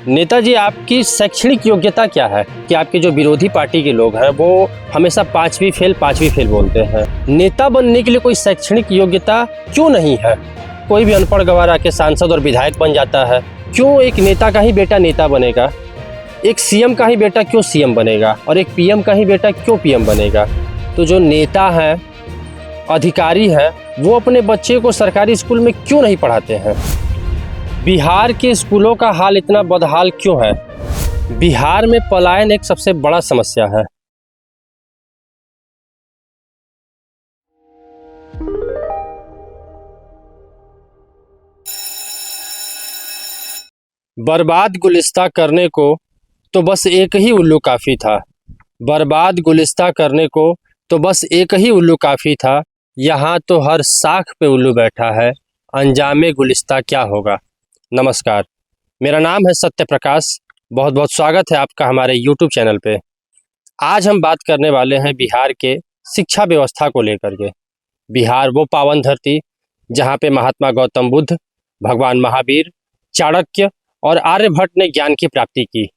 नेताजी, आपकी शैक्षणिक योग्यता क्या है कि आपके जो विरोधी पार्टी के लोग हैं वो हमेशा पांचवी फेल बोलते हैं। नेता बनने के लिए कोई शैक्षणिक योग्यता क्यों नहीं है? कोई भी अनपढ़ गंवार आके सांसद और विधायक बन जाता है। क्यों एक नेता का ही बेटा नेता बनेगा? एक सीएम का ही बेटा क्यों सीएम बनेगा? और एक पीएम का ही बेटा क्यों पीएम बनेगा? तो जो नेता हैं, अधिकारी हैं, वो अपने बच्चे को सरकारी स्कूल में क्यों नहीं पढ़ाते हैं? बिहार के स्कूलों का हाल इतना बदहाल क्यों है? बिहार में पलायन एक सबसे बड़ा समस्या है। बर्बाद गुलिस्ता करने को तो बस एक ही उल्लू काफ़ी था। बर्बाद गुलिस्ता करने को तो बस एक ही उल्लू काफ़ी था। यहाँ तो हर साख पे उल्लू बैठा है, अंजामे गुलिस्ता क्या होगा। नमस्कार, मेरा नाम है सत्य प्रकाश। बहुत बहुत स्वागत है आपका हमारे YouTube चैनल पे। आज हम बात करने वाले हैं बिहार के शिक्षा व्यवस्था को लेकर के। बिहार वो पावन धरती जहाँ पे महात्मा गौतम बुद्ध, भगवान महावीर, चाणक्य और आर्यभट्ट ने ज्ञान की प्राप्ति की।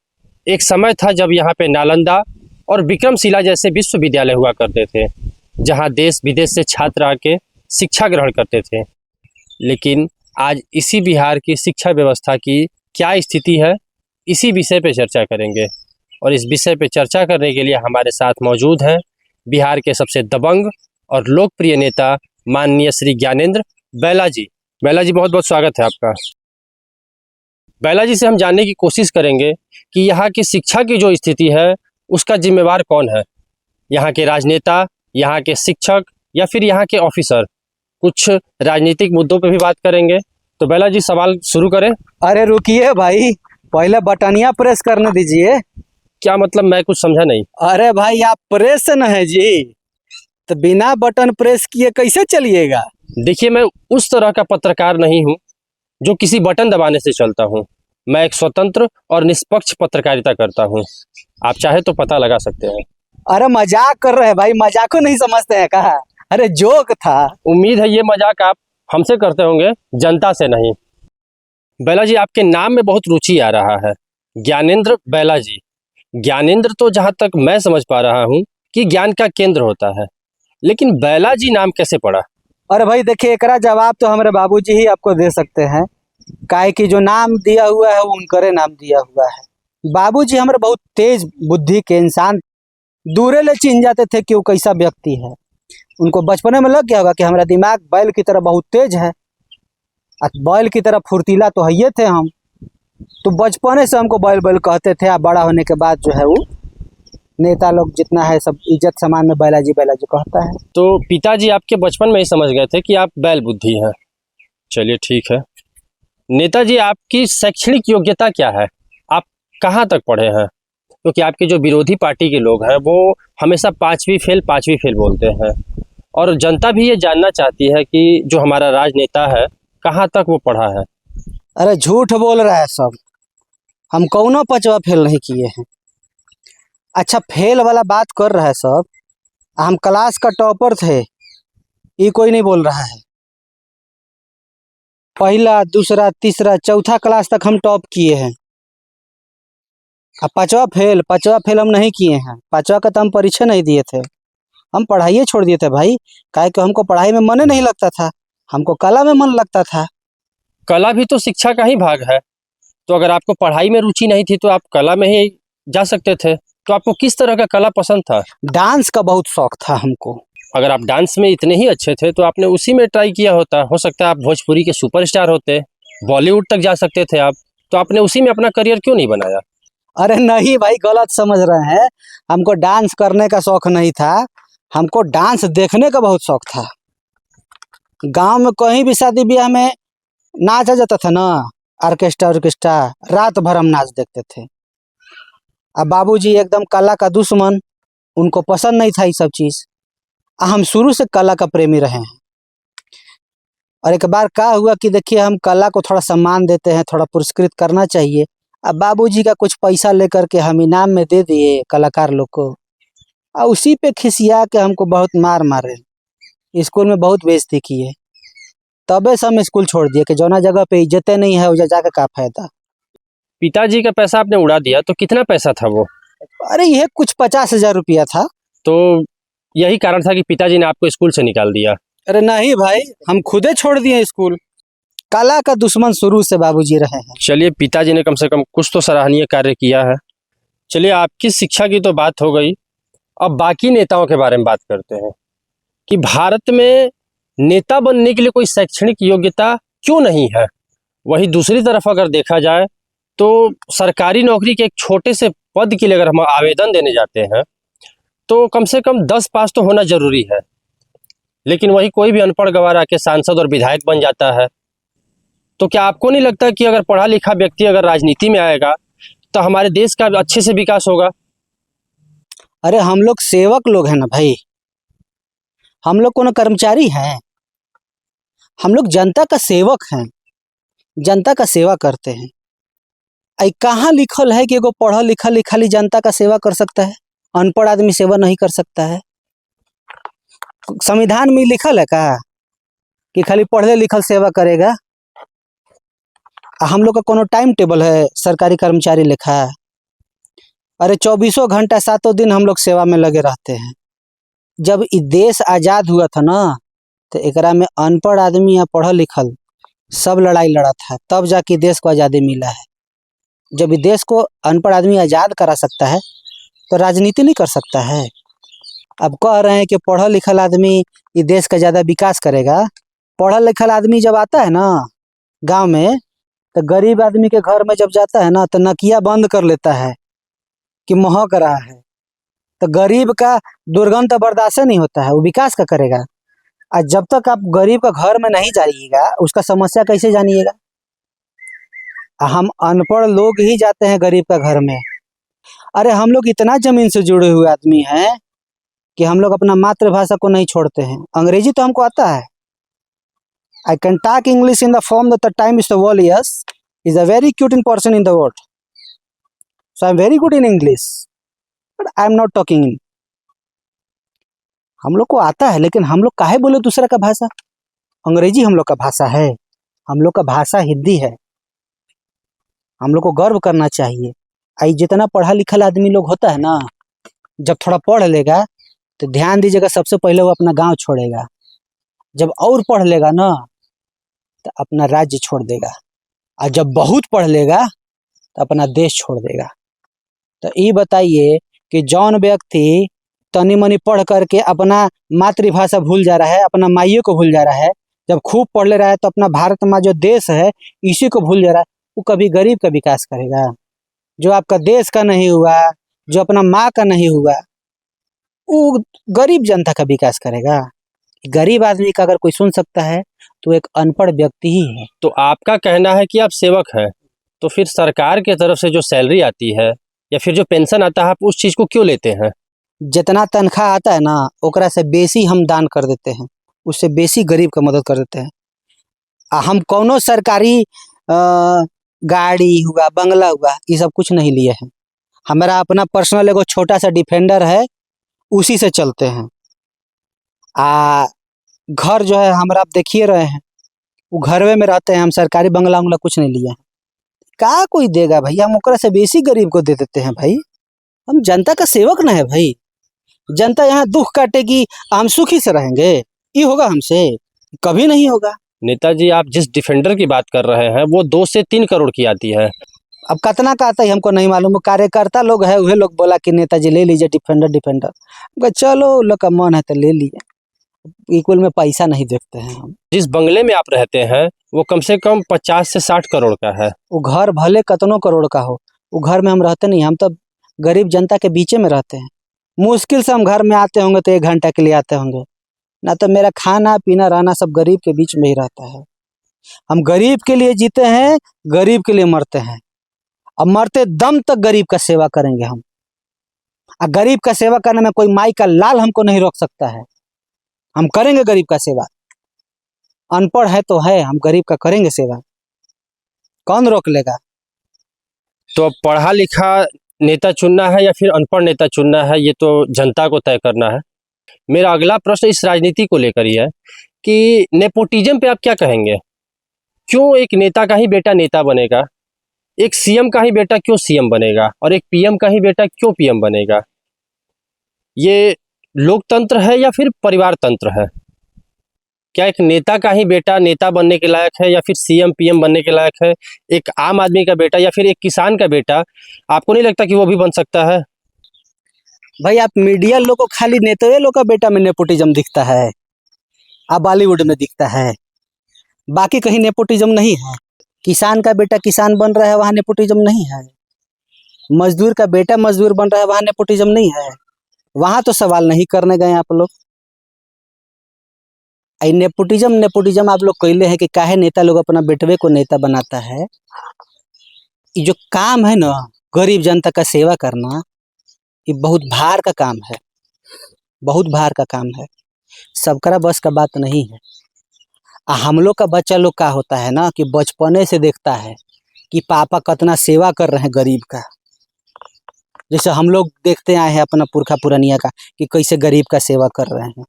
एक समय था जब यहाँ पे नालंदा और विक्रमशिला जैसे विश्वविद्यालय हुआ करते थे, जहाँ देश विदेश से छात्र आके शिक्षा ग्रहण करते थे। लेकिन आज इसी बिहार की शिक्षा व्यवस्था की क्या स्थिति है, इसी विषय पे चर्चा करेंगे। और इस विषय पे चर्चा करने के लिए हमारे साथ मौजूद हैं बिहार के सबसे दबंग और लोकप्रिय नेता माननीय श्री ज्ञानेंद्र बैला जी। बैला जी, बहुत बहुत स्वागत है आपका। बैला जी से हम जानने की कोशिश करेंगे कि यहाँ की शिक्षा की जो स्थिति है उसका जिम्मेवार कौन है। यहाँ के राजनेता, यहाँ के शिक्षक या फिर यहाँ के ऑफिसर? कुछ राजनीतिक मुद्दों पे भी बात करेंगे। तो बैला जी, सवाल शुरू करें। अरे रुकिए भाई, पहले बटनिया प्रेस करने दीजिए। क्या मतलब? मैं कुछ समझा नहीं। अरे भाई, आप प्रेस न है जी, तो बिना बटन प्रेस किए कैसे चलिएगा? देखिए, मैं उस तरह का पत्रकार नहीं हूँ जो किसी बटन दबाने से चलता हूँ। मैं एक स्वतंत्र और निष्पक्ष पत्रकारिता करता हूँ। आप चाहे तो पता लगा सकते हैं। अरे मजाक कर रहे हैं भाई, मजाक को नहीं समझते हैं कहा? अरे जोक था। उम्मीद है ये मजाक आप हमसे करते होंगे, जनता से नहीं। बैला जी, आपके नाम में बहुत रुचि आ रहा है, ज्ञानेंद्र बैला जी। ज्ञानेंद्र तो जहाँ तक मैं समझ पा रहा हूँ कि ज्ञान का केंद्र होता है, लेकिन बैला जी नाम कैसे पड़ा? अरे भाई देखिए, एकरा जवाब तो हमारे बाबूजी ही आपको दे सकते हैं। काहे कि जो नाम दिया हुआ है वो उनकरे नाम दिया हुआ है। बाबूजी हमारे बहुत तेज बुद्धि के इंसान, दूरे ले चिन्ह जाते थे कि वो कैसा व्यक्ति है। उनको बचपने में लग गया होगा कि हमारा दिमाग बैल की तरह बहुत तेज है, बैल की तरह फुर्तीला तो है थे हम। तो बचपने से हमको बैल बैल कहते थे। बड़ा होने के बाद जो है वो नेता लोग जितना है सब इज्जत सामान में बैला जी कहता है। तो पिताजी आपके बचपन में ही समझ गए थे कि आप बैल बुद्धि हैं। चलिए ठीक है। नेताजी, आपकी शैक्षणिक योग्यता क्या है? आप कहाँ तक पढ़े हैं? क्योंकि आपके जो विरोधी पार्टी के लोग हैं वो हमेशा पांचवी फेल बोलते हैं, और जनता भी ये जानना चाहती है कि जो हमारा राजनेता है कहाँ तक वो पढ़ा है। अरे झूठ बोल रहा है सब। हम कौनो पांचवा फेल नहीं किए हैं। अच्छा, फेल वाला बात कर रहा है सब। हम क्लास का टॉपर थे, ये कोई नहीं बोल रहा है। पहला, दूसरा, तीसरा, चौथा क्लास तक हम टॉप किए हैं। अब पांचवा फेल हम नहीं किए हैं। पांचवा का तो हम परीक्षा नहीं दिए थे, हम पढ़ाई छोड़ दिए थे भाई। काहे कि हमको पढ़ाई में मन नहीं लगता था, हमको कला में मन लगता था। कला भी तो शिक्षा का ही भाग है। तो अगर आपको पढ़ाई में रुचि नहीं थी तो आप कला में ही जा सकते थे। तो आपको किस तरह का कला पसंद था? डांस का बहुत शौक था हमको। अगर आप डांस में इतने ही अच्छे थे तो आपने उसी में ट्राई किया होता। हो सकता है आप भोजपुरी के सुपरस्टार होते, बॉलीवुड तक जा सकते थे आप। तो आपने उसी में अपना करियर क्यों नहीं बनाया? अरे नहीं भाई, गलत समझ रहे हैं। हमको डांस करने का शौक नहीं था, हमको डांस देखने का बहुत शौक था। गांव में कहीं भी शादी ब्याह में नाच आ जाता था ना, ऑर्केस्ट्रा, रात भर हम नाच देखते थे। अब बाबूजी एकदम कला का दुश्मन, उनको पसंद नहीं था ये सब चीज। हम शुरू से कला का प्रेमी रहे हैं। और एक बार क्या हुआ कि देखिए, हम कला को थोड़ा सम्मान देते हैं, थोड़ा पुरस्कृत करना चाहिए। अब बाबूजी का कुछ पैसा लेकर के हम इनाम में दे दिए कलाकार लोग को, और उसी पे खिसिया के हमको बहुत मार मारे, स्कूल में बहुत बेइज्जती किए। तबे से हम स्कूल छोड़ दिए कि जौना जगह पे इज्जतें नहीं है उजा जाके का फायदा। पिताजी का पैसा आपने उड़ा दिया, तो कितना पैसा था वो? अरे ये कुछ 50,000 रुपया था। तो यही कारण था कि पिताजी ने आपको स्कूल से निकाल दिया? अरे नहीं भाई, हम खुदे छोड़ दिए स्कूल। कला का दुश्मन शुरू से बाबूजी रहे हैं। चलिए, पिताजी ने कम से कम कुछ तो सराहनीय कार्य किया है। चलिए, आपकी शिक्षा की तो बात हो गई, अब बाकी नेताओं के बारे में बात करते हैं कि भारत में नेता बनने के लिए कोई शैक्षणिक योग्यता क्यों नहीं है। वहीं दूसरी तरफ अगर देखा जाए तो सरकारी नौकरी के एक छोटे से पद के लिए अगर हम आवेदन देने जाते हैं तो कम से कम 10 पास तो होना जरूरी है, लेकिन वही कोई भी अनपढ़ गंवार आके सांसद और विधायक बन जाता है। तो क्या आपको नहीं लगता कि अगर पढ़ा लिखा व्यक्ति अगर राजनीति में आएगा तो हमारे देश का अच्छे से विकास होगा? अरे हम लोग सेवक लोग हैं ना भाई, हम लोग कोनो कर्मचारी हैं। हम लोग जनता का सेवक हैं, जनता का सेवा करते हैं। आई कहाँ लिखल है कि एगो पढ़ा लिखा लिखाली जनता का सेवा कर सकता है, अनपढ़ आदमी सेवा नहीं कर सकता है? संविधान में लिखल है का कि खाली पढ़े लिखल सेवा करेगा? हम लोग का कोनो टाइम टेबल है सरकारी कर्मचारी लिखा है? अरे 24 घंटा 7 दिन हम लोग सेवा में लगे रहते हैं। जब ये देश आज़ाद हुआ था ना, तो एकरा में अनपढ़ आदमी या पढ़ल लिखल सब लड़ाई लड़ा था, तब जाके देश को आज़ादी मिला है। जब ये देश को अनपढ़ आदमी आज़ाद करा सकता है तो राजनीति नहीं कर सकता है। अब कह रहे हैं कि पढ़ल लिखल आदमी ये देश का ज़्यादा विकास करेगा। पढ़ल लिखल आदमी जब आता है ना गांव में, तो गरीब आदमी के घर में जब जाता है ना, तो नकिया बंद कर लेता है कि महक रहा है। तो गरीब का दुर्गंध तो बर्दाश्त नहीं होता है, वो विकास का करेगा। और जब तक आप गरीब का घर में नहीं जाइएगा, उसका समस्या कैसे जानिएगा? हम अनपढ़ लोग ही जाते हैं गरीब का घर में। अरे हम लोग इतना जमीन से जुड़े हुए आदमी हैं कि हम लोग अपना मातृभाषा को नहीं छोड़ते हैं। अंग्रेजी तो हमको आता है। I can talk English in the form that the time is the world is a very cute in person in the world, so I am very good in English, but I am not talking in. हम लोग को आता है, लेकिन हम लोग काहे बोले दूसरा का भाषा? अंग्रेजी हम लोग का भाषा है, हम लोग का भाषा हिंदी है। हम लोग को गर्व करना चाहिए। आई जितना पढ़ा लिखल आदमी लोग होता है ना, जब थोड़ा पढ़ लेगा तो ध्यान दीजिएगा, सबसे पहले वो अपना गांव छोड़ेगा। जब और पढ़ लेगा ना तो अपना राज्य छोड़ देगा, और जब बहुत पढ़ लेगा तो अपना देश छोड़ देगा। तो ये बताइए कि जौन व्यक्ति तनी मनी पढ़ करके अपना मातृभाषा भूल जा रहा है, अपना माइयों को भूल जा रहा है, जब खूब पढ़ ले रहा है तो अपना भारत माँ जो देश है इसी को भूल जा रहा है, वो कभी गरीब का विकास करेगा? जो आपका देश का नहीं हुआ, जो अपना माँ का नहीं हुआ, वो गरीब जनता का विकास करेगा? गरीब आदमी का अगर कोई सुन सकता है तो एक अनपढ़ व्यक्ति ही है। तो आपका कहना है कि आप सेवक हैं, तो फिर सरकार के तरफ से जो सैलरी आती है या फिर जो पेंशन आता है, आप उस चीज़ को क्यों लेते हैं? जितना तनख्वाह आता है ना, ओकरा से बेसी हम दान कर देते हैं, उससे बेसी गरीब का मदद कर देते हैं। हम कोनो सरकारी गाड़ी हुआ, बंगला हुआ, ये सब कुछ नहीं लिए हैं। हमारा अपना पर्सनल एगो छोटा सा डिफेंडर है, उसी से चलते हैं। घर जो है हमारा आप देखिए रहे हैं, वो घरवे में रहते हैं। हम सरकारी बंगला उंगला कुछ नहीं लिए हैं। का कोई देगा भाई? हम ओकरा से बेसी गरीब को दे देते हैं भाई। हम जनता का सेवक ना है भाई। जनता यहाँ दुख काटेगी, हम सुखी से रहेंगे? ये होगा हमसे? कभी नहीं होगा। नेताजी, आप जिस डिफेंडर की बात कर रहे हैं वो 2 से 3 करोड़ की आती है। अब कितना का आता है हमको नहीं मालूम। कार्यकर्ता लोग है, वही लोग बोला कि नेताजी ले लीजिए डिफेंडर। चलो लोग का मन है तो ले लिए। इक्वल में पैसा नहीं देखते हैं हम। जिस बंगले में आप रहते हैं वो कम से कम 50 से 60 करोड़ का है। वो घर भले कतनों करोड़ का हो, वो घर में हम रहते नहीं। हम तो गरीब जनता के बीचे में रहते हैं। मुश्किल से हम घर में आते होंगे तो 1 घंटा के लिए आते होंगे, ना तो मेरा खाना पीना रहना सब गरीब के बीच में ही रहता है। हम गरीब के लिए जीते हैं, गरीब के लिए मरते हैं, अब मरते दम तक गरीब का सेवा करेंगे हम। गरीब का सेवा करने में कोई माई का लाल हमको नहीं रोक सकता है। हम करेंगे गरीब का सेवा। अनपढ़ है तो है, हम गरीब का करेंगे सेवा, कौन रोक लेगा? तो अब पढ़ा लिखा नेता चुनना है या फिर अनपढ़ नेता चुनना है, ये तो जनता को तय करना है। मेरा अगला प्रश्न इस राजनीति को लेकर ही है कि नेपोटिज्म पे आप क्या कहेंगे? क्यों एक नेता का ही बेटा नेता बनेगा? एक सीएम का ही बेटा क्यों सीएम बनेगा और एक पीएम का ही बेटा क्यों पीएम बनेगा? ये लोकतंत्र है या फिर परिवार तंत्र है? क्या एक नेता का ही बेटा नेता बनने के लायक है या फिर सीएम पीएम बनने के लायक है? एक आम आदमी का बेटा या फिर एक किसान का बेटा, आपको नहीं लगता कि वो भी बन सकता है? भाई आप मीडिया लोग को खाली नेताओं लोग का बेटा में नेपोटिज्म दिखता है, आप बॉलीवुड में दिखता है, बाकी कहीं नेपोटिज्म नहीं है। किसान का बेटा किसान बन रहा है, वहाँ नेपोटिज्म नहीं है। मजदूर का बेटा मजदूर बन रहा है, वहाँ नेपोटिज्म नहीं है। वहाँ तो सवाल नहीं करने गए आप लोग। नेपोटिज्म नेपोटिज्म आप लोग कहले हैं कि काहे नेता लोग अपना बेटवे को नेता बनाता है। ये जो काम है ना, गरीब जनता का सेवा करना, ये बहुत भार का काम है, बहुत भार का काम है, सबकरा बस का बात नहीं है। हम लोग का बच्चा लोग का होता है ना कि बचपने से देखता है कि पापा कितना सेवा कर रहे हैं गरीब का। जैसे हम लोग देखते आए हैं अपना पुरखा पुरानिया का कि कैसे गरीब का सेवा कर रहे हैं।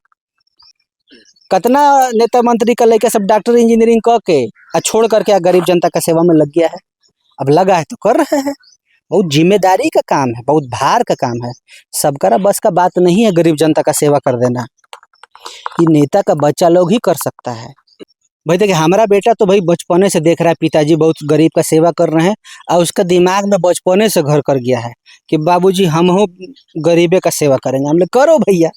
कितना नेता मंत्री का लेके सब डॉक्टर इंजीनियरिंग कर के छोड़ करके गरीब जनता का सेवा में लग गया है। अब लगा है तो कर रहे हैं। बहुत जिम्मेदारी का काम है, बहुत भार का काम है, सबकरा बस का बात नहीं है गरीब जनता का सेवा कर देना। ये नेता का बच्चा लोग ही कर सकता है। भाई देखिए, हमारा बेटा तो भाई बचपने से देख रहा है पिताजी बहुत गरीब का सेवा कर रहे हैं, और उसका दिमाग में बचपने से घर कर गया है कि बाबूजी हम हो गरीबे का सेवा करेंगे। हमने करो भैया,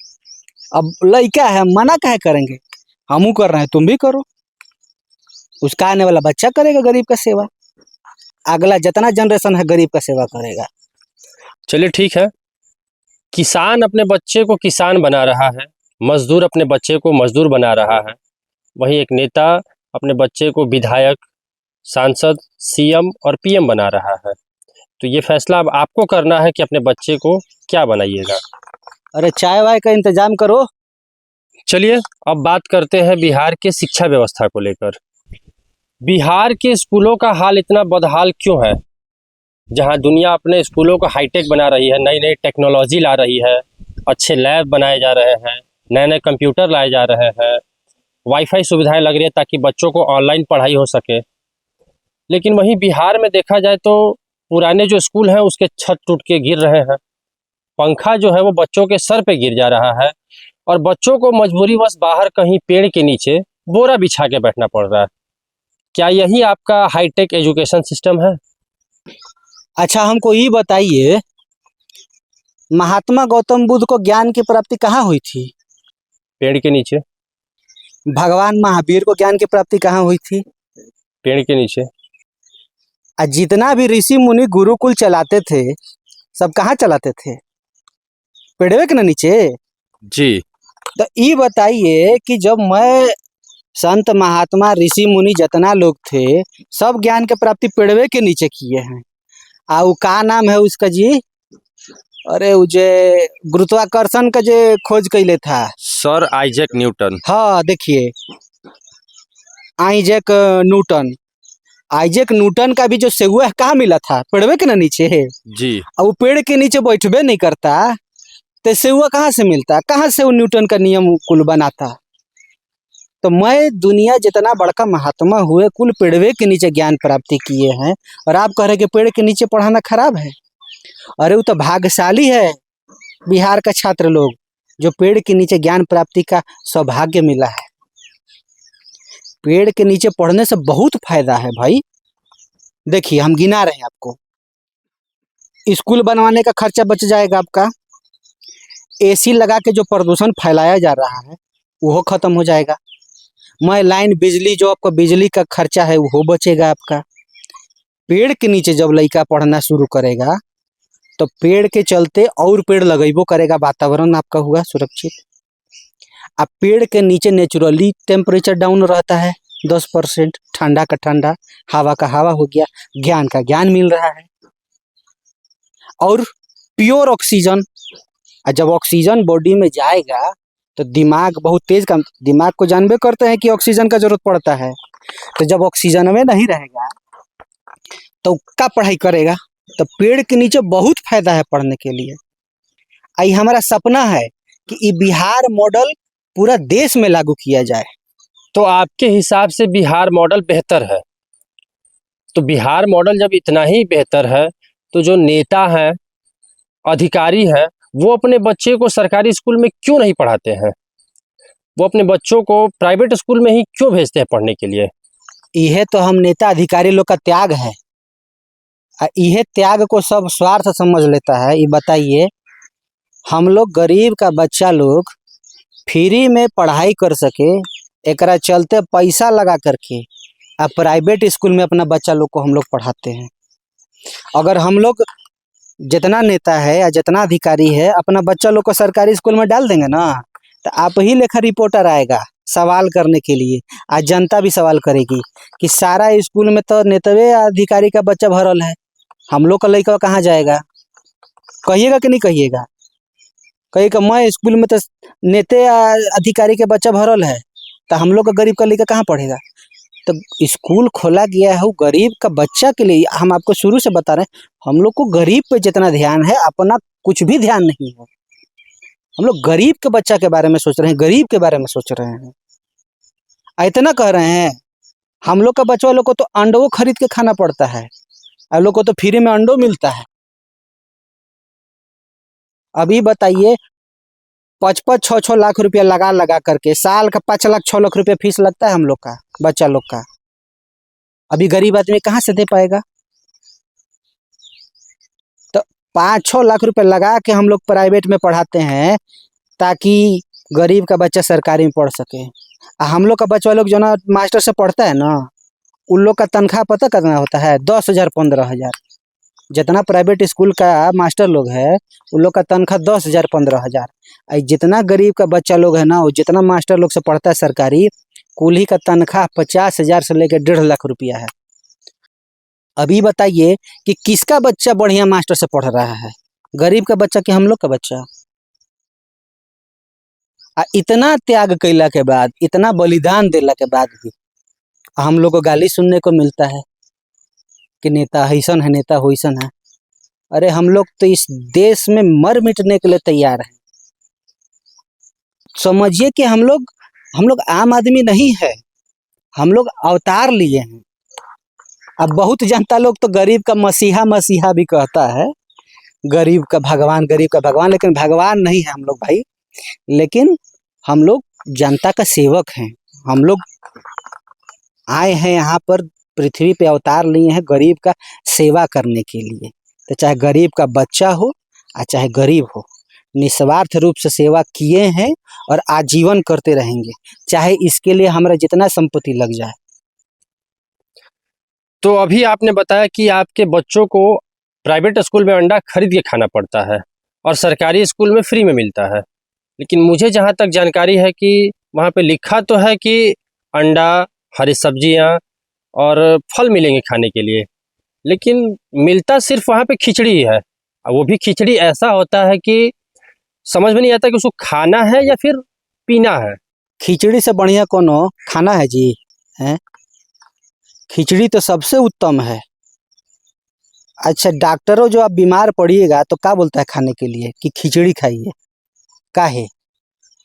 अब लड़का है, मना काहे करेंगे, हमू कर रहे हैं तुम भी करो। उसका आने वाला बच्चा करेगा गरीब का सेवा, अगला जितना जनरेशन है गरीब का सेवा करेगा। चलिए ठीक है, किसान अपने बच्चे को किसान बना रहा है, मजदूर अपने बच्चे को मजदूर बना रहा है, वहीं एक नेता अपने बच्चे को विधायक, सांसद, सीएम और पीएम बना रहा है। तो ये फैसला अब आपको करना है कि अपने बच्चे को क्या बनाइएगा। अरे चाय वाय का इंतजाम करो। चलिए अब बात करते हैं बिहार के शिक्षा व्यवस्था को लेकर। बिहार के स्कूलों का हाल इतना बदहाल क्यों है? जहां दुनिया अपने स्कूलों को हाईटेक बना रही है, नई नई टेक्नोलॉजी ला रही है, अच्छे लैब बनाए जा रहे हैं, नए नए कंप्यूटर लाए जा रहे हैं, वाईफाई सुविधाएं लग रही है ताकि बच्चों को ऑनलाइन पढ़ाई हो सके, लेकिन वहीं बिहार में देखा जाए तो पुराने जो स्कूल हैं उसके छत टूट के गिर रहे हैं, पंखा जो है वो बच्चों के सर पे गिर जा रहा है और बच्चों को मजबूरीवश बाहर कहीं पेड़ के नीचे बोरा बिछा के बैठना पड़ रहा है। क्या यही आपका हाईटेक एजुकेशन सिस्टम है? अच्छा हमको ये बताइए, महात्मा गौतम बुद्ध को ज्ञान की प्राप्ति कहाँ हुई थी? पेड़ के नीचे। भगवान महावीर को ज्ञान की प्राप्ति कहाँ हुई थी? पेड़ के नीचे। जितना भी ऋषि मुनि गुरुकुल चलाते थे, सब कहाँ चलाते थे? पेड़वे के ना नीचे। जी। तो ये बताइए कि जब मैं संत महात्मा ऋषि मुनि जितना लोग थे, सब ज्ञान के प्राप्ति पेड़वे के नीचे किए हैं। वो का नाम है उसका जी? अरे वो जे गुरुत्वाकर्षण का जे खोज कैले था, सर आइजैक न्यूटन। हाँ देखिए, आइजैक न्यूटन। आइजैक न्यूटन का भी जो सेवा कहाँ मिला था? पेड़वे के ना नीचे है जी। अब वो पेड़ के नीचे बैठबे नहीं करता तो सेवा कहाँ से मिलता? कहाँ से वो न्यूटन का नियम कुल बनाता? तो मैं दुनिया जितना बड़का महात्मा हुए कुल पेड़वे के नीचे ज्ञान प्राप्ति किए हैं, और आप कह रहे कि पेड़ के नीचे पढ़ाना खराब है? अरे वो तो भाग्यशाली है बिहार का छात्र लोग जो पेड़ के नीचे ज्ञान प्राप्ति का सौभाग्य मिला है। पेड़ के नीचे पढ़ने से बहुत फायदा है भाई। देखिए हम गिना रहे हैं आपको, स्कूल बनवाने का खर्चा बच जाएगा आपका, एसी लगा के जो प्रदूषण फैलाया जा रहा है वो खत्म हो जाएगा, मैं लाइन बिजली जो आपका बिजली का खर्चा है वो बचेगा आपका। पेड़ के नीचे जब लड़का पढ़ना शुरू करेगा तो पेड़ के चलते और पेड़ लगेबो करेगा, वातावरण आपका होगा सुरक्षित। अब पेड़ के नीचे नेचुरली टेम्परेचर डाउन रहता है 10%, ठंडा का ठंडा, हवा का हवा हो गया, ज्ञान का ज्ञान मिल रहा है, और प्योर ऑक्सीजन। जब ऑक्सीजन बॉडी में जाएगा तो दिमाग बहुत तेज काम, दिमाग को जानबे करते हैं कि ऑक्सीजन का जरूरत पड़ता है, तो जब ऑक्सीजन में नहीं रहेगा तो क्या पढ़ाई करेगा? तो पेड़ के नीचे बहुत फायदा है पढ़ने के लिए। आई हमारा सपना है कि ये बिहार मॉडल पूरा देश में लागू किया जाए। तो आपके हिसाब से बिहार मॉडल बेहतर है? तो बिहार मॉडल जब इतना ही बेहतर है तो जो नेता हैं, अधिकारी हैं, वो अपने बच्चे को सरकारी स्कूल में क्यों नहीं पढ़ाते हैं? वो अपने बच्चों को प्राइवेट स्कूल में ही क्यों भेजते हैं पढ़ने के लिए? यह तो हम नेता अधिकारी लोग का त्याग है। यह त्याग को सब स्वार्थ समझ लेता है। ये बताइए, हम लोग गरीब का बच्चा लोग फ्री में पढ़ाई कर सके, एकरा चलते पैसा लगा करके अब प्राइवेट स्कूल में अपना बच्चा लोग को हम लोग पढ़ाते हैं। अगर हम लोग जितना नेता है या जितना अधिकारी है अपना बच्चा लोग को सरकारी स्कूल में डाल देंगे ना, तो आप ही लेखा रिपोर्टर आएगा सवाल करने के लिए। आज जनता भी सवाल करेगी कि सारा स्कूल में तो नेतवे अधिकारी का बच्चा भरल है, हम लोग का लड़का कहाँ जाएगा? कहिएगा कि नहीं कहिएगा? कहिएगा मैं स्कूल में तो नेते अधिकारी के बच्चा भरल है, तो हम लोग का गरीब का लड़का कहाँ पढ़ेगा? तो स्कूल खोला गया है वो गरीब का बच्चा के लिए। हम आपको शुरू से बता रहे हैं, हम लोग को गरीब पे जितना ध्यान है अपना कुछ भी ध्यान नहीं है। हम लोग गरीब के बच्चा के बारे में सोच रहे हैं, गरीब के बारे में सोच रहे हैं। इतना कह रहे हैं, हम लोग का बच्चा लोग को तो अंडो खरीद के खाना पड़ता है, हम लोग को तो फ्री में अंडो मिलता है। अभी बताइए, 5-5, 6-6 लाख रुपया लगा लगा करके साल का 5 लाख 6 लाख रुपया फीस लगता है हम लोग का बच्चा लोग का। अभी गरीब आदमी कहाँ से दे पाएगा? तो 5-6 लाख रुपया लगा के हम लोग प्राइवेट में पढ़ाते हैं ताकि गरीब का बच्चा सरकारी में पढ़ सके। हम लोग का बच्चा लोग जो ना मास्टर से पढ़ता है ना, उन लोग का तनख्वाह पता कितना होता है? 10,000 15,000। जितना प्राइवेट स्कूल का मास्टर लोग है उन लोग का तनख्वाह 10,000 15,000। जितना गरीब का बच्चा लोग है ना, वो जितना मास्टर लोग से पढ़ता है सरकारी, कुल ही का तनख्वाह 50,000 से लेकर 1.5 लाख रुपया है। अभी बताइए कि किसका बच्चा बढ़िया मास्टर से पढ़ रहा है, गरीब का बच्चा कि हम लोग का बच्चा? इतना त्याग कैला के बाद, इतना बलिदान देला के बाद भी हम लोग को गाली सुनने को मिलता है कि नेता ऐसन है, नेता वैसन है। अरे हम लोग तो इस देश में मर मिटने के लिए तैयार हैं। समझिए कि हम लोग आम आदमी नहीं है, हम लोग अवतार लिए हैं। अब बहुत जनता लोग तो गरीब का मसीहा मसीहा भी कहता है, गरीब का भगवान, गरीब का भगवान, लेकिन भगवान नहीं है हम लोग भाई। लेकिन हम लोग जनता का सेवक हैं। हम लोग आए हैं यहाँ पर, पृथ्वी पे अवतार लिए हैं गरीब का सेवा करने के लिए। तो चाहे गरीब का बच्चा हो या चाहे गरीब हो, निस्वार्थ रूप से सेवा किए हैं और आजीवन करते रहेंगे, चाहे इसके लिए हमारा जितना संपत्ति लग जाए। तो अभी आपने बताया कि आपके बच्चों को प्राइवेट स्कूल में अंडा खरीद के खाना पड़ता है और सरकारी स्कूल में फ्री में मिलता है, लेकिन मुझे जहाँ तक जानकारी है कि वहाँ पे लिखा तो है कि अंडा, हरी सब्जियाँ और फल मिलेंगे खाने के लिए, लेकिन मिलता सिर्फ वहाँ पे खिचड़ी ही है। और वो भी खिचड़ी ऐसा होता है कि समझ में नहीं आता कि उसको खाना है या फिर पीना है। खिचड़ी से बढ़िया कोनो खाना है जी? हैं? खिचड़ी तो सबसे उत्तम है। अच्छा, डॉक्टरों जो आप बीमार पड़िएगा तो क्या बोलता है खाने के लिए कि खिचड़ी खाइए? काहे?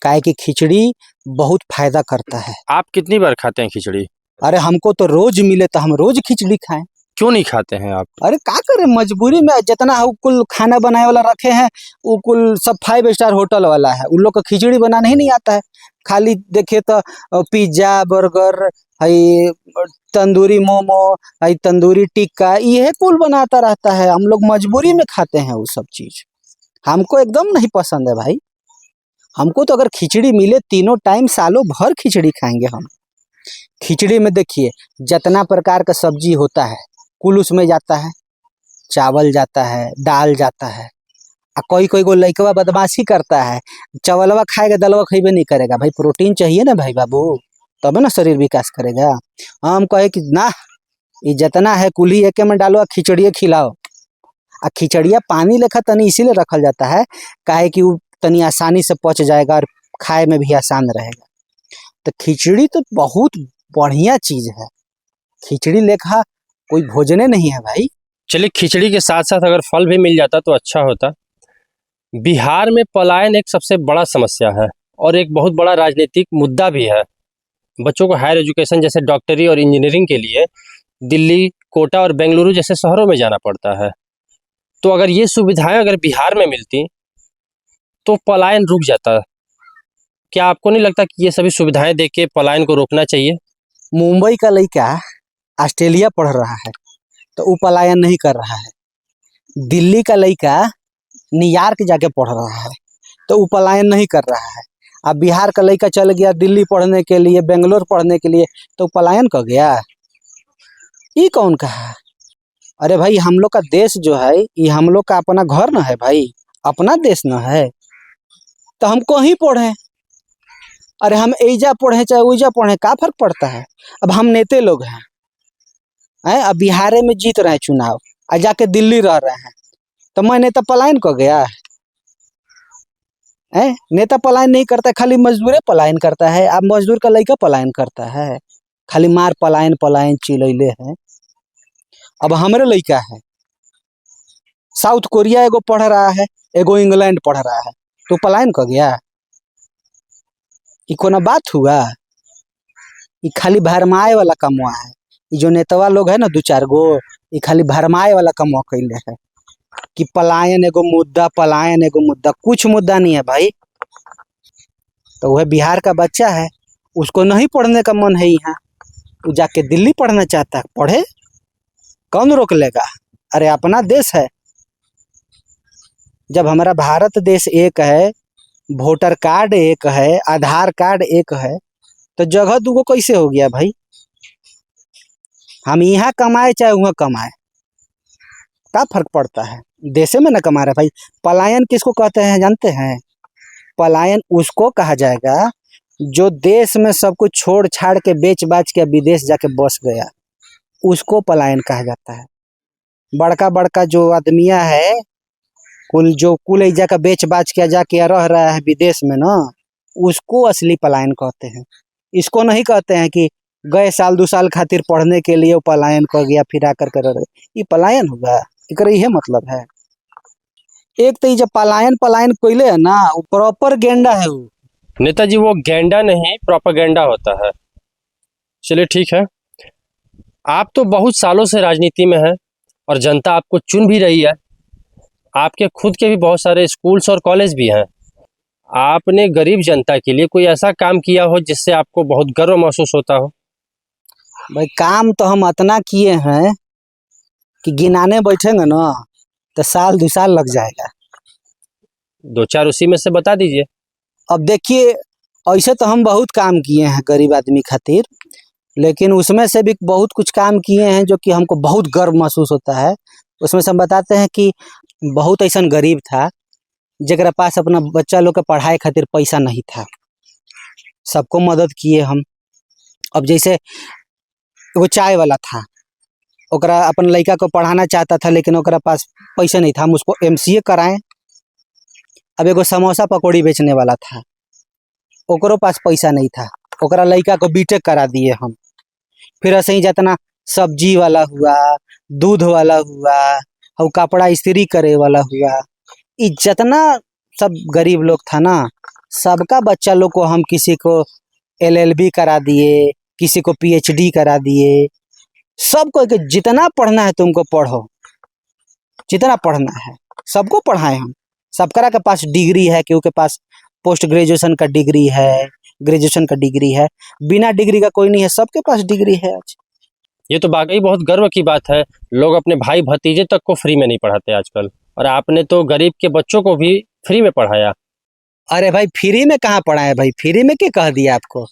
काहे कि खिचड़ी बहुत फायदा करता है। आप कितनी बार खाते हैं खिचड़ी? अरे हमको तो रोज मिले तो हम रोज खिचड़ी खाएं। क्यों नहीं खाते हैं आप? अरे का करे, मजबूरी में। जितना है कुल खाना बनाने वाला रखे हैं वो कुल सब 5 स्टार होटल वाला है, उन लोग को खिचड़ी बनाना ही नहीं आता है। खाली देखिए तो पिज्जा, बर्गर, हई तंदूरी मोमो, हई तंदूरी टिक्का, ये कुल बनाता रहता है। हम लोग मजबूरी में खाते हैं वो सब चीज, हमको एकदम नहीं पसंद है भाई। हमको तो अगर खिचड़ी मिले तीनों टाइम सालों भर खिचड़ी खाएंगे हम। खिचड़ी में देखिए जितना प्रकार का सब्जी होता है कुल उसमें जाता है, चावल जाता है, दाल जाता है। कोई कोई को लइकवा बदमाशी करता है, चावलवा खाएगा दलवा खइबे नहीं करेगा। भाई प्रोटीन चाहिए ना भाई बाबू, तब ना शरीर विकास करेगा। हम कहे कि ना, ये जितना है कुल ही एके में डालो, खिचड़िए खिलाओ। खिचड़िया पानी लेखा तनी इसीलिए रखल जाता है काहे कि वो तनी आसानी से पच जाएगा और खाए में भी आसान रहेगा। तो खिचड़ी तो बहुत बढ़िया चीज है, खिचड़ी लेखा कोई भोजने नहीं है भाई। चलिए, खिचड़ी के साथ साथ अगर फल भी मिल जाता तो अच्छा होता। बिहार में पलायन एक सबसे बड़ा समस्या है और एक बहुत बड़ा राजनीतिक मुद्दा भी है। बच्चों को हायर एजुकेशन जैसे डॉक्टरी और इंजीनियरिंग के लिए दिल्ली, कोटा और बेंगलुरु जैसे शहरों में जाना पड़ता है। तो अगर ये सुविधाएं अगर बिहार में मिलती तो पलायन रुक जाता। क्या आपको नहीं लगता कि ये सभी सुविधाएं देख के पलायन को रोकना चाहिए? मुंबई का लड़का ऑस्ट्रेलिया पढ़ रहा है तो वो पलायन नहीं कर रहा है। दिल्ली का लड़का न्यूयॉर्क जाके पढ़ रहा है तो वो पलायन नहीं कर रहा है। अब बिहार का लड़का चल गया दिल्ली पढ़ने के लिए, बेंगलोर पढ़ने के लिए, तो पलायन कर गया। ये कौन कहा? अरे भाई, हम लोग का देश जो है ये हम लोग का अपना घर न है भाई, अपना देश न है, तो हम कहीं पढ़े। अरे हम ऐजा पढ़े चाहे ओइजा पढ़े, का फर्क पड़ता है? अब हम नेते लोग हैं, अब बिहार में जीत रहे हैं चुनाव, और जाके दिल्ली रह रहे हैं, तो मैं नेता पलायन कर गया है? नेता पलायन नहीं करता है, खाली मजदूर पलायन करता है। अब मजदूर का लड़का पलायन करता है, खाली मार पलायन पलायन चिलैले है। अब हमारे लड़का है साउथ कोरिया एगो पढ़ रहा है, एगो इंग्लैंड पढ़ रहा है, तो पलायन कर गया? ये कोनो बात हुआ? ये खाली भरमाए वाला कमवा है। ये जो नेतवा लोग है ना, दो चार गो, ये खाली भरमाए वाला कमवा कैले है कि पलायन एगो मुद्दा, पलायन एगो मुद्दा। कुछ मुद्दा नहीं है भाई। तो वह बिहार का बच्चा है, उसको नहीं पढ़ने का मन है यहाँ, वो जाके दिल्ली पढ़ना चाहता है, पढ़े, कौन रोक लेगा? अरे अपना देश है। जब हमारा भारत देश एक है, वोटर कार्ड एक है, आधार कार्ड एक है, तो जगह दूगो कैसे हो गया भाई? हम यहाँ कमाए चाहे वहाँ कमाए, क्या फर्क पड़ता है? देशे में न कमा रहे भाई। पलायन किसको कहते हैं जानते हैं? पलायन उसको कहा जाएगा जो देश में सब कुछ छोड़ छाड़ के बेच बाच के विदेश जाके बस गया, उसको पलायन कहा जाता है। बड़का बड़का जो आदमिया है, कुल ऐजा का बेच बाच के जाके रह रहा है विदेश में ना, उसको असली पलायन कहते हैं। इसको नहीं कहते हैं कि गए साल 2 साल खातिर पढ़ने के लिए वो पलायन कर गया, फिर आकर कर रहे। ये पलायन होगा? एक यह मतलब है। एक तो ये जब पलायन पलायन कोयले है ना, वो प्रॉपर गेंडा है वो। नेताजी, वो गेंडा नहीं, प्रोपेगेंडा होता है। चलिए ठीक है, आप तो बहुत सालों से राजनीति में हैं और जनता आपको चुन भी रही है। आपके खुद के भी बहुत सारे स्कूल्स और कॉलेज भी हैं। आपने गरीब जनता के लिए कोई ऐसा काम किया हो जिससे आपको बहुत गर्व महसूस होता हो? भाई काम तो हम इतना किए हैं कि गिनाने बैठेंगे ना तो साल 2 साल लग जाएगा। 2-4 उसी में से बता दीजिए। अब देखिए, ऐसे तो हम बहुत काम किए हैं गरीब आदमी खातिर, लेकिन उसमें से भी बहुत कुछ काम किए हैं जो कि हमको बहुत गर्व महसूस होता है। उसमें से हम बताते हैं कि बहुत ऐसा गरीब था जरा पास अपना बच्चा लोग के पढ़ाई खातिर पैसा नहीं था, सबको मदद किए हम। अब जैसे वो चाय वाला था, ओकरा अपन लड़का को पढ़ाना चाहता था, लेकिन ओकरा पास पैसा नहीं था, हम उसको MCA कराएं। अब एगो समोसा पकौड़ी बेचने वाला था, ओकरो पास पैसा नहीं था, ओकरा लड़का को बीटेक करा दिए हम। फिर ऐसे ही जितना सब्जी वाला हुआ, दूध वाला हुआ, और कपड़ा इस्त्री करे वाला हुआ, ये जितना सब गरीब लोग था ना, सबका बच्चा लोग को हम किसी को LLB करा दिए, किसी को PhD करा दिए। सबको कि जितना पढ़ना है तुमको पढ़ो, जितना पढ़ना है सबको पढ़ाए हम। सबकरा के पास डिग्री है, केहू के पास पोस्ट ग्रेजुएशन का डिग्री है, ग्रेजुएशन का डिग्री है, बिना डिग्री का कोई नहीं है, सबके पास डिग्री है आज। ये तो वाकई बहुत गर्व की बात है। लोग अपने भाई भतीजे तक को फ्री में नहीं पढ़ाते आजकल, और आपने तो गरीब के बच्चों को भी फ्री में पढ़ाया। अरे भाई, फ्री में कहाँ पढ़ाए भाई? फ्री में क्या कह दिया आपको?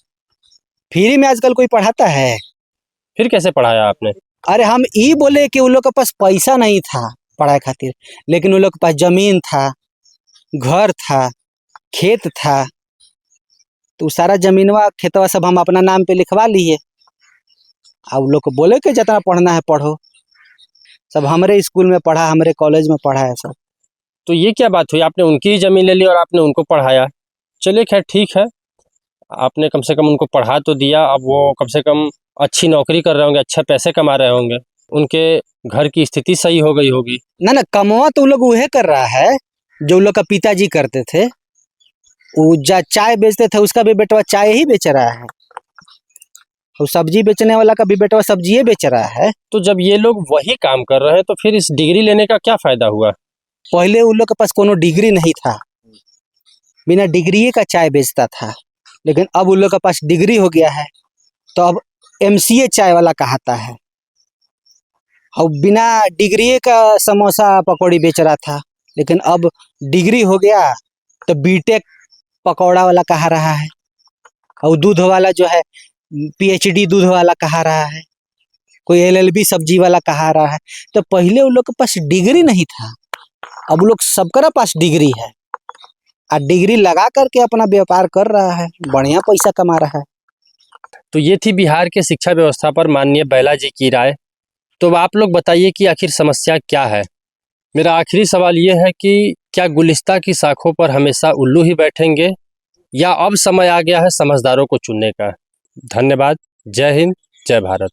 फ्री में आजकल कोई पढ़ाता है? फिर कैसे पढ़ाया आपने? अरे हम ये बोले कि उन लोग के पास पैसा नहीं था पढ़ाई खातिर, लेकिन उन लोग के पास जमीन था, घर था, खेत था, तो सारा जमीनवा खेतवा सब हम अपना नाम पे लिखवा लिए। अब लोग को बोले कि जितना पढ़ना है पढ़ो। सब हमारे स्कूल में पढ़ा, हमारे कॉलेज में पढ़ा है सब। तो ये क्या बात हुई? आपने उनकी ही जमीन ले ली और आपने उनको पढ़ाया। चलिए खैर ठीक है, आपने कम से कम उनको पढ़ा तो दिया। अब वो कम से कम अच्छी नौकरी कर रहे होंगे, अच्छा पैसे कमा रहे होंगे, उनके घर की स्थिति सही हो गई होगी। ना कमवा तो लोग वह कर रहा है जो लोग का पिताजी करते थे। वो चाय बेचते थे, उसका भी बेटवा चाय ही बेच रहा है। और सब्जी बेचने वाला का भी बेटा सब्जिए बेच रहा है। तो जब ये लोग वही काम कर रहे हैं तो फिर इस डिग्री लेने का क्या फायदा हुआ? पहले उन लोग के पास कोनो डिग्री नहीं था, बिना डिग्री का चाय बेचता था, लेकिन अब उन लोग के पास डिग्री हो गया है तो अब एमसीए चाय वाला कहता है। और बिना डिग्री का समोसा पकौड़ी बेच रहा था, लेकिन अब डिग्री हो गया तो बीटेक पकौड़ा वाला कहा रहा है। और दूध वाला जो है पीएचडी दूध वाला कहा रहा है, कोई एलएलबी सब्जी वाला कहा रहा है। तो पहले उन लोग के पास डिग्री नहीं था, अब लोग सबका पास डिग्री है और डिग्री लगा करके अपना व्यापार कर रहा है, बढ़िया पैसा कमा रहा है। तो ये थी बिहार के शिक्षा व्यवस्था पर माननीय बैला जी की राय। तो अब आप लोग बताइए कि आखिर समस्या क्या है। मेरा आखिरी सवाल ये है कि क्या गुलिस्ता की शाखों पर हमेशा उल्लू ही बैठेंगे या अब समय आ गया है समझदारों को चुनने का? धन्यवाद। जय हिंद, जय भारत।